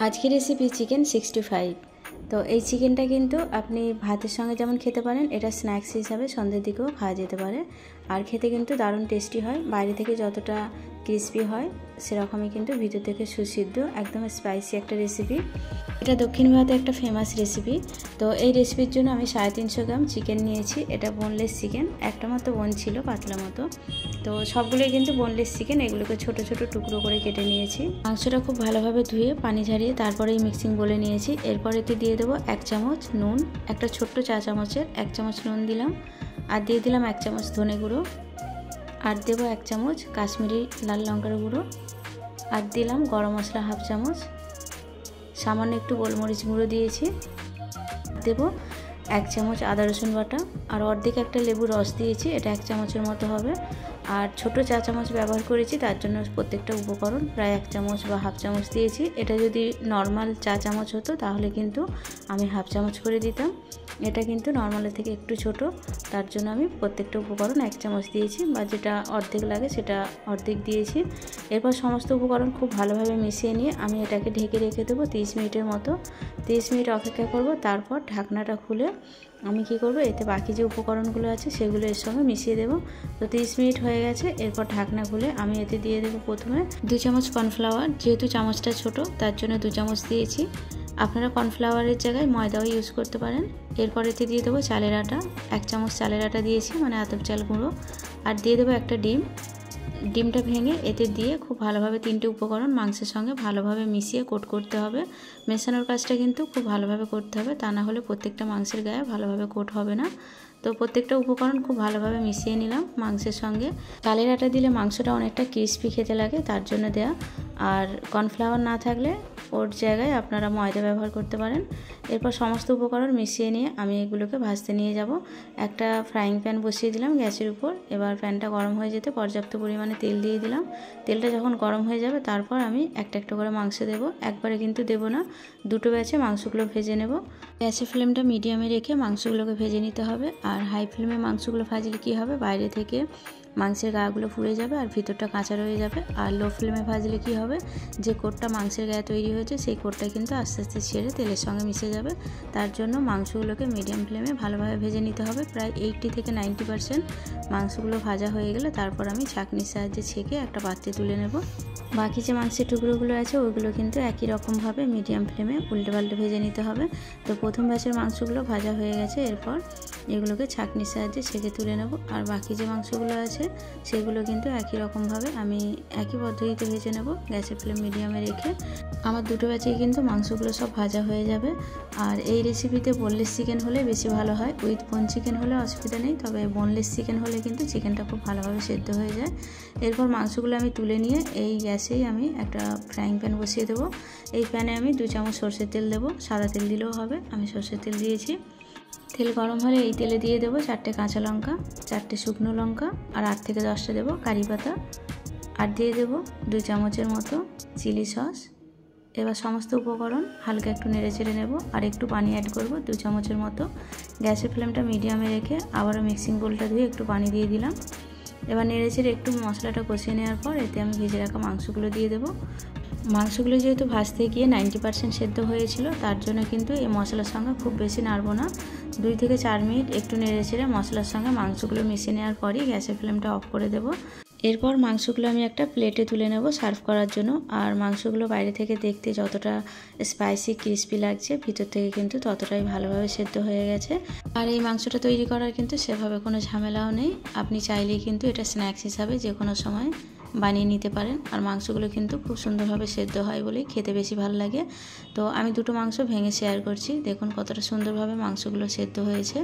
আজকের recipe chicken 65। তো এই চিকেনটা কিন্তু আপনি ভাতের সঙ্গে যেমন খেতে পারেন, এটা স্ন্যাক্স হিসাবে সন্ধ্যের দিকেও খাওয়া যেতে পারে। আর খেতে কিন্তু দারুণ টেস্টি হয়। বাইরে থেকে যতটা ক্রিস্পি হয় সেরকমই কিন্তু ভিতর থেকে সুসিদ্ধ, একদম স্পাইসি একটা রেসিপি। এটা দক্ষিণ ভারতে একটা ফেমাস রেসিপি। তো এই রেসিপির জন্য আমি 350 গ্রাম চিকেন নিয়েছি। এটা বোনলেস চিকেন, একটা মাত্র বোন ছিল পাতলা মতো। তো সবগুলোই কিন্তু বোনলেস চিকেন। এগুলোকে ছোট ছোট টুকরো করে কেটে নিয়েছি। মাংসটা খুব ভালোভাবে ধুয়ে পানি ঝরিয়ে তারপরেই মিক্সিং বলে নিয়েছি। এরপর এতে দিয়ে দেবো 1 চামচ নুন, একটা ছোট্ট চা চামচের 1 চামচ নুন দিলাম। আর দিয়ে দিলাম 1 চামচ ধনে গুঁড়ো, আর দেবো 1 চামচ কাশ্মীরি লাল লঙ্কার গুঁড়ো, আর দিলাম গরম মশলা 1/2 চামচ, সামান্য একটু গোলমরিচ গুঁড়ো দিয়েছি। দেবো 1 চামচ আদা রসুন বাটা, আর অর্ধেক একটা লেবুর রস দিয়েছি, এটা 1 চামচের মতো হবে। আর ছোট চা চামচ ব্যবহার করেছি, তার জন্য প্রত্যেকটা উপকরণ প্রায় 1 চামচ বা 1/2 চামচ দিয়েছি। এটা যদি নর্মাল চা চামচ হতো তাহলে কিন্তু আমি 1/2 চামচ করে দিতাম। এটা কিন্তু নর্মালের থেকে একটু ছোট, তার জন্য আমি প্রত্যেকটা উপকরণ 1 চামচ দিয়েছি, বা যেটা অর্ধেক লাগে সেটা অর্ধেক দিয়েছি। এরপর সমস্ত উপকরণ খুব ভালোভাবে মিশিয়ে নিয়ে আমি এটাকে ঢেকে রেখে দেবো 30 মিনিটের মতো। 30 মিনিট অপেক্ষা করব। তারপর ঢাকনাটা খুলে আমি কি করব, এতে বাকি যে উপকরণগুলো আছে সেগুলো এর সঙ্গে মিশিয়ে দেব। তো 30 মিনিট হয়ে গেছে। এরপর ঢাকনা খুলে আমি এতে দিয়ে দেবো প্রথমে 2 চামচ কর্নফ্লাওয়ার। যেহেতু চামচটা ছোট তার জন্য 2 চামচ দিয়েছি। আপনারা কর্নফ্লাওয়ারের জায়গায় ময়দাও ইউজ করতে পারেন। এরপর এতে দিয়ে দেবো চালের আটা, 1 চামচ চালের আটা দিয়েছি, মানে আতপ চাল গুঁড়ো। আর দিয়ে দেবো একটা ডিম। ডিমটা ভেঙে এতে দিয়ে খুব ভালোভাবে 3টে উপকরণ মাংসের সঙ্গে ভালোভাবে মিশিয়ে কোট করতে হবে। মেশানোর কাজটা কিন্তু খুব ভালোভাবে করতে হবে, তা না হলে প্রত্যেকটা মাংসের গায়ে ভালোভাবে কোট হবে না। তো প্রত্যেকটা উপকরণ খুব ভালোভাবে মিশিয়ে নিলাম মাংসের সঙ্গে। চালের আটা দিলে মাংসটা অনেকটা ক্রিস্পি খেতে লাগে, তার জন্য দেয়া। আর কর্নফ্লাওয়ার না থাকলে ওর জায়গায় আপনারা ময়দা ব্যবহার করতে পারেন। এরপর সমস্ত উপকরণ মিশিয়ে নিয়ে আমি এগুলোকে ভাজতে নিয়ে যাব। একটা ফ্রাইং প্যান বসিয়ে দিলাম গ্যাসের উপর। এবার প্যানটা গরম হয়ে যেতে পর্যাপ্ত পরিমাণে তেল দিয়ে দিলাম। তেলটা যখন গরম হয়ে যাবে তারপর আমি একটা একটা করে মাংস দেব। একবারে কিন্তু দেব না, দুটো ব্যাচে মাংসগুলো ভেজে নেব। গ্যাসের ফ্লেমটা মিডিয়ামে রেখে মাংসগুলোকে ভেজে নিতে হবে। আর হাই ফ্লেমে মাংসগুলো ভাজলে কী হবে, বাইরে থেকে মাংসের গাগুলো পুড়ে যাবে আর ভিতরটা কাঁচা রয়ে যাবে। আর লো ফ্লেমে ভাজলে কী হবে, যে কোটটা মাংসের গায়ে তৈরি হয়েছে সেই কোটটা কিন্তু আস্তে আস্তে ছেড়ে তেলের সঙ্গে মিশে যাবে। তার জন্য মাংসগুলোকে মিডিয়াম ফ্লেমে ভালোভাবে ভেজে নিতে হবে। প্রায় 80 থেকে 90% মাংসগুলো ভাজা হয়ে গেলে তারপর আমি ছাঁকনির সাহায্যে ছেঁকে একটা পাত্রে তুলে নেব। বাকি যে মাংসের টুকরোগুলো আছে ওইগুলো কিন্তু একই রকমভাবে মিডিয়াম ফ্লেমে উল্টে পাল্টে ভেজে নিতে হবে। তো প্রথম ব্যাচের মাংসগুলো ভাজা হয়ে গেছে। এরপর এগুলোকে ছাঁকনির সাহায্যে ছেঁকে তুলে নেব। আর বাকি যে মাংসগুলো আছে সেগুলো কিন্তু একই রকমভাবে আমি একই পদ্ধতিতে ভেজে নেব, গ্যাসের ফ্লেম মিডিয়ামে রেখে। আমার দুটো ব্যাচেই কিন্তু মাংসগুলো সব ভাজা হয়ে যাবে। আর এই রেসিপিতে বোনলেস চিকেন হলে বেশি ভালো হয়। উইথ বোন চিকেন হলে অসুবিধা নেই, তবে বোনলেস চিকেন হলে কিন্তু চিকেনটা খুব ভালোভাবে সেদ্ধ হয়ে যায়। এরপর মাংসগুলো আমি তুলে নিয়ে এই গ্যাসেই আমি একটা ফ্রাইং প্যান বসিয়ে দেবো। এই প্যানে আমি 2 চামচ সরষের তেল দেবো, সাদা তেল দিলেও হবে, আমি সরষের তেল দিয়েছি। তেল গরম হলে এই তেলে দিয়ে দেবো 4টে কাঁচা লঙ্কা, 4টে শুকনো লঙ্কা, আর 8 থেকে 10টা দেবো কারি পাতা, আর দিয়ে দেবো 2 চামচের মতো চিলি সস। এবার সমস্ত উপকরণ হালকা একটু নেড়ে চেড়ে নেব, আর একটু পানি অ্যাড করব 2 চামচের মতো। গ্যাসের ফ্লেমটা মিডিয়ামে রেখে আবারও মিক্সিং বোলটা ধুয়ে একটু পানি দিয়ে দিলাম। এবার নেড়ে চেড়ে একটু মশলাটা কষিয়ে নেওয়ার পর এতে আমি ভেজে রাখা মাংসগুলো দিয়ে দেবো। মাংসগুলো যেহেতু ভাজতে গিয়ে 90% সেদ্ধ হয়েছিল, তার জন্য কিন্তু এই মশলার সঙ্গে খুব বেশি নাড়বো না। 2 থেকে 4 মিনিট একটু নেড়ে চেড়ে মশলার সঙ্গে মাংসগুলো মিশিয়ে নেওয়ার পরই গ্যাসের ফ্লেমটা অফ করে দেবো। এরপর মাংসগুলো আমি একটা প্লেটে তুলে নেব সার্ভ করার জন্য। আর মাংসগুলো বাইরে থেকে দেখতে যতটা স্পাইসি ক্রিস্পি লাগছে, ভিতর থেকে কিন্তু ততটাই ভালোভাবে সেদ্ধ হয়ে গেছে। আর এই মাংসটা তৈরি করার কিন্তু সেভাবে কোনো ঝামেলাও নেই। আপনি চাইলেই কিন্তু এটা স্ন্যাক্স হিসাবে যে কোনো সময় বানিয়ে নিতে পারেন। আর মাংসগুলো কিন্তু খুব সুন্দরভাবে সেদ্ধ হয় বলেই খেতে বেশি ভালো লাগে। তো আমি দুটো মাংস ভেঙে শেয়ার করছি, দেখুন কতটা সুন্দরভাবে মাংসগুলো সেদ্ধ হয়েছে।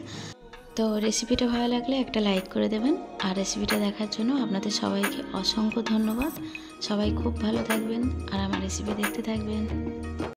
তো রেসিপিটা ভালো লাগলে একটা লাইক করে দেবেন। আর রেসিপিটা দেখার জন্য আপনাদের সবাইকে অসংখ্য ধন্যবাদ। সবাই খুব ভালো থাকবেন আর আমার রেসিপি দেখতে থাকবেন।